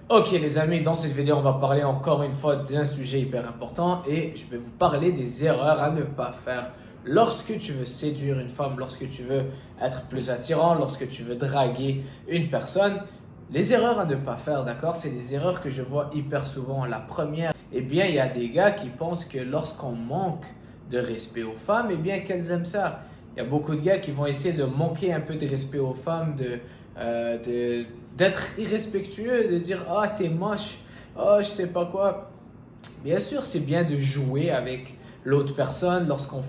Ok les amis, dans cette vidéo, on va parler encore une fois d'un sujet hyper important et je vais vous parler des erreurs à ne pas faire lorsque tu veux séduire une femme, lorsque tu veux être plus attirant, lorsque tu veux draguer une personne. Les erreurs à ne pas faire, d'accord? C'est des erreurs que je vois hyper souvent. La première, eh bien, il y a des gars qui pensent que lorsqu'on manque de respect aux femmes, eh bien, qu'elles aiment ça. Il y a beaucoup de gars qui vont essayer de manquer un peu de respect aux femmes, d'être irrespectueux, de dire ah t'es moche, oh je sais pas quoi. Bien sûr, c'est bien de jouer avec l'autre personne lorsqu'on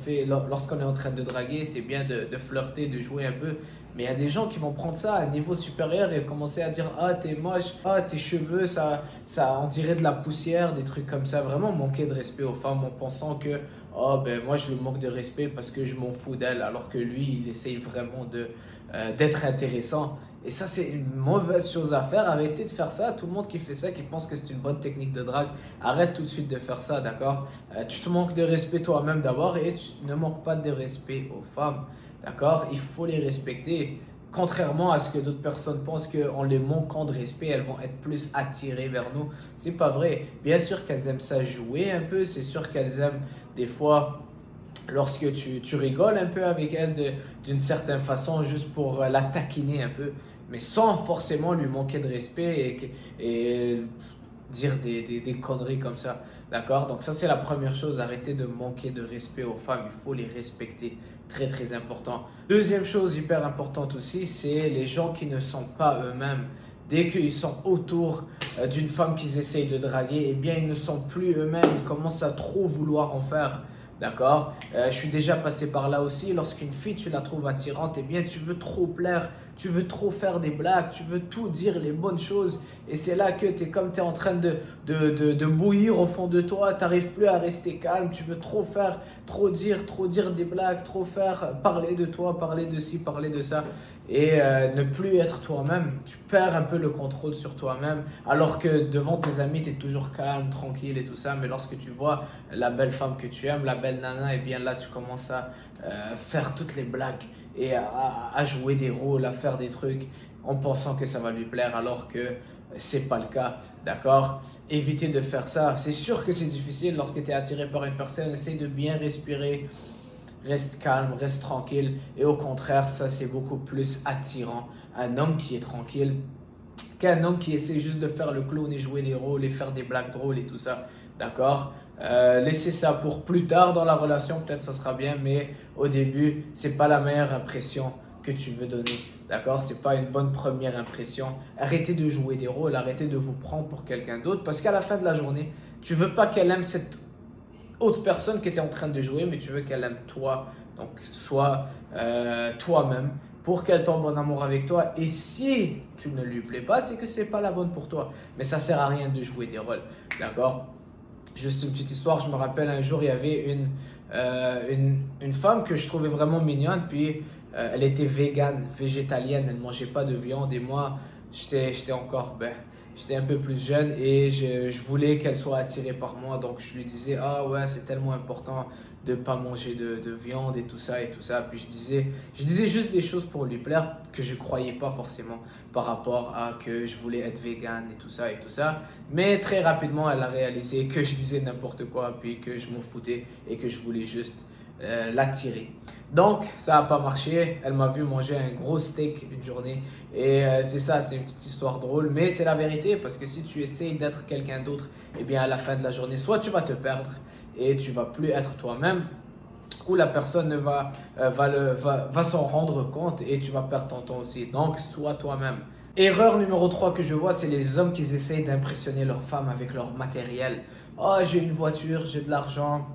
est en train de draguer, c'est bien de flirter, de jouer un peu. Mais il y a des gens qui vont prendre ça à un niveau supérieur et commencer à dire ah t'es moche, ah tes cheveux ça on dirait de la poussière, des trucs comme ça. Vraiment manquer de respect aux femmes en pensant que oh ben moi je lui manque de respect parce que je m'en fous d'elle, alors que lui il essaye vraiment d'être intéressant. Et ça, c'est une mauvaise chose à faire. Arrêtez de faire ça. Tout le monde qui fait ça, qui pense que c'est une bonne technique de drague, arrête tout de suite de faire ça, d'accord? Tu te manques de respect toi-même d'abord et tu ne manques pas de respect aux femmes, d'accord? Il faut les respecter. Contrairement à ce que d'autres personnes pensent qu'en les manquant de respect, elles vont être plus attirées vers nous. C'est pas vrai. Bien sûr qu'elles aiment ça jouer un peu. C'est sûr qu'elles aiment des fois lorsque tu rigoles un peu avec elle d'une certaine façon, juste pour la taquiner un peu, mais sans forcément lui manquer de respect et dire des conneries comme ça. D'accord? Donc ça, c'est la première chose. Arrêtez de manquer de respect aux femmes. Il faut les respecter. Très, très important. Deuxième chose hyper importante aussi, c'est les gens qui ne sont pas eux-mêmes. Dès qu'ils sont autour d'une femme qu'ils essayent de draguer, eh bien, ils ne sont plus eux-mêmes. Ils commencent à trop vouloir en faire. D'accord? Je suis déjà passé par là aussi. Lorsqu'une fille, tu la trouves attirante, eh bien, tu veux trop plaire, tu veux trop faire des blagues, tu veux tout dire les bonnes choses. Et c'est là que tu es comme tu es en train de bouillir au fond de toi. Tu n'arrives plus à rester calme. Tu veux trop faire, trop dire des blagues, trop faire, parler de toi, parler de ci, parler de ça. Et ne plus être toi-même. Tu perds un peu le contrôle sur toi-même. Alors que devant tes amis, tu es toujours calme, tranquille et tout ça. Mais lorsque tu vois la belle femme que tu aimes, la belle nana, et bien là, tu commences à faire toutes les blagues et à jouer des rôles, à faire des trucs en pensant que ça va lui plaire alors que c'est pas le cas, d'accord? Évitez de faire ça. C'est sûr que c'est difficile lorsque tu es attiré par une personne. Essaye de bien respirer. Reste calme, reste tranquille. Et au contraire, ça, c'est beaucoup plus attirant. Un homme qui est tranquille qu'un homme qui essaie juste de faire le clown et jouer des rôles et faire des blagues drôles et tout ça. D'accord? Laissez ça pour plus tard dans la relation, peut-être ça sera bien, mais au début, c'est pas la meilleure impression que tu veux donner. D'accord? C'est pas une bonne première impression. Arrêtez de jouer des rôles, arrêtez de vous prendre pour quelqu'un d'autre parce qu'à la fin de la journée, tu veux pas qu'elle aime cette autre personne qui était en train de jouer, mais tu veux qu'elle aime toi. Donc, sois toi-même pour qu'elle tombe en amour avec toi. Et si tu ne lui plais pas, c'est que c'est pas la bonne pour toi. Mais ça sert à rien de jouer des rôles. D'accord? Juste une petite histoire, je me rappelle un jour, il y avait une femme que je trouvais vraiment mignonne, puis elle était végane, végétalienne, elle ne mangeait pas de viande, et moi, j'étais un peu plus jeune et je voulais qu'elle soit attirée par moi, donc je lui disais, ah ouais, c'est tellement important de ne pas manger de viande et tout ça, puis je disais juste des choses pour lui plaire que je croyais pas forcément par rapport à que je voulais être végane et tout ça, mais très rapidement, elle a réalisé que je disais n'importe quoi, puis que je m'en foutais et que je voulais juste l'attirer. Donc, ça n'a pas marché. Elle m'a vu manger un gros steak une journée. Et c'est ça, c'est une petite histoire drôle. Mais c'est la vérité parce que si tu essayes d'être quelqu'un d'autre, eh bien, à la fin de la journée, soit tu vas te perdre et tu vas plus être toi-même, ou la personne va s'en rendre compte et tu vas perdre ton temps aussi. Donc, sois toi-même. Erreur numéro 3 que je vois, c'est les hommes qui essayent d'impressionner leur femme avec leur matériel. Oh, j'ai une voiture, j'ai de l'argent,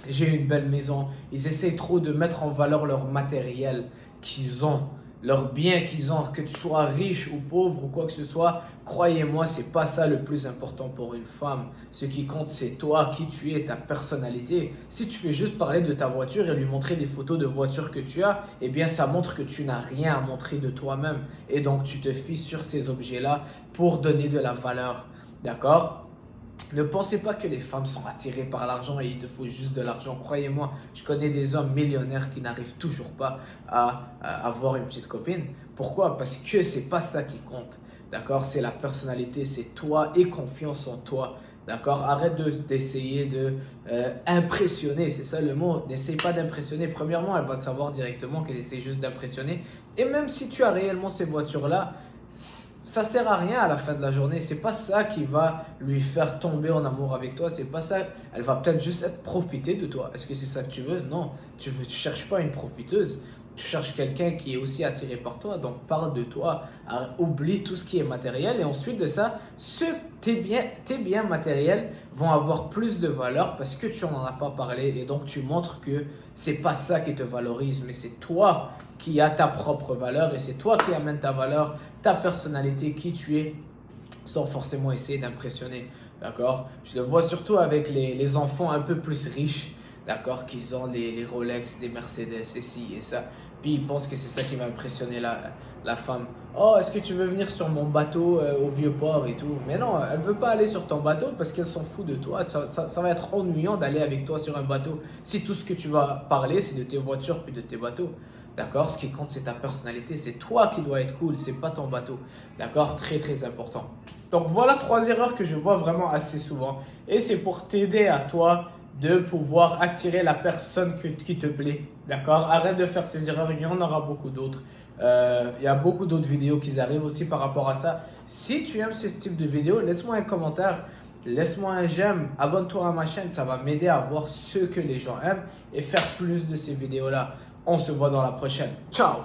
j'ai une belle maison. Ils essaient trop de mettre en valeur leur matériel qu'ils ont, leurs biens qu'ils ont, que tu sois riche ou pauvre ou quoi que ce soit. Croyez-moi, c'est pas ça le plus important pour une femme. Ce qui compte, c'est toi, qui tu es, ta personnalité. Si tu fais juste parler de ta voiture et lui montrer des photos de voitures que tu as, eh bien, ça montre que tu n'as rien à montrer de toi-même. Et donc, tu te fies sur ces objets-là pour donner de la valeur. D'accord? Ne pensez pas que les femmes sont attirées par l'argent et il te faut juste de l'argent. Croyez-moi, je connais des hommes millionnaires qui n'arrivent toujours pas à avoir une petite copine. Pourquoi? Parce que c'est pas ça qui compte. D'accord? C'est la personnalité, c'est toi et confiance en toi. D'accord? Arrête d'essayer de impressionner, c'est ça le mot. N'essaye pas d'impressionner. Premièrement, elle va savoir directement qu'elle essaie juste d'impressionner. Et même si tu as réellement ces voitures-là, ça sert à rien à la fin de la journée. C'est pas ça qui va lui faire tomber en amour avec toi. C'est pas ça. Elle va peut-être juste profiter de toi. Est-ce que c'est ça que tu veux? Non. Tu cherches pas une profiteuse. Tu cherches quelqu'un qui est aussi attiré par toi. Donc parle de toi. Oublie tout ce qui est matériel. Et ensuite de ça, tes biens matériels vont avoir plus de valeur parce que tu n'en as pas parlé. Et donc tu montres que c'est pas ça qui te valorise, mais c'est toi qui as ta propre valeur et c'est toi qui amènes ta valeur, ta personnalité, qui tu es, sans forcément essayer d'impressionner. D'accord? Je le vois surtout avec les enfants un peu plus riches, d'accord? Qu'ils ont les Rolex, des Mercedes, et ci et ça. Puis ils pensent que c'est ça qui va impressionner la femme. Oh, est-ce que tu veux venir sur mon bateau au Vieux-Port et tout? Mais non, elle ne veut pas aller sur ton bateau parce qu'elle s'en fout de toi. Ça va être ennuyant d'aller avec toi sur un bateau si tout ce que tu vas parler, c'est de tes voitures puis de tes bateaux. D'accord? Ce qui compte, c'est ta personnalité. C'est toi qui dois être cool, c'est pas ton bateau. D'accord? Très, très important. Donc voilà 3 erreurs que je vois vraiment assez souvent. Et c'est pour t'aider à toi de pouvoir attirer la personne qui te plaît. D'accord? Arrête de faire ces erreurs, il y en aura beaucoup d'autres. Il y a beaucoup d'autres vidéos qui arrivent aussi par rapport à ça. Si tu aimes ce type de vidéo, laisse-moi un commentaire, laisse-moi un j'aime, abonne-toi à ma chaîne, ça va m'aider à voir ce que les gens aiment et faire plus de ces vidéos-là. On se voit dans la prochaine. Ciao!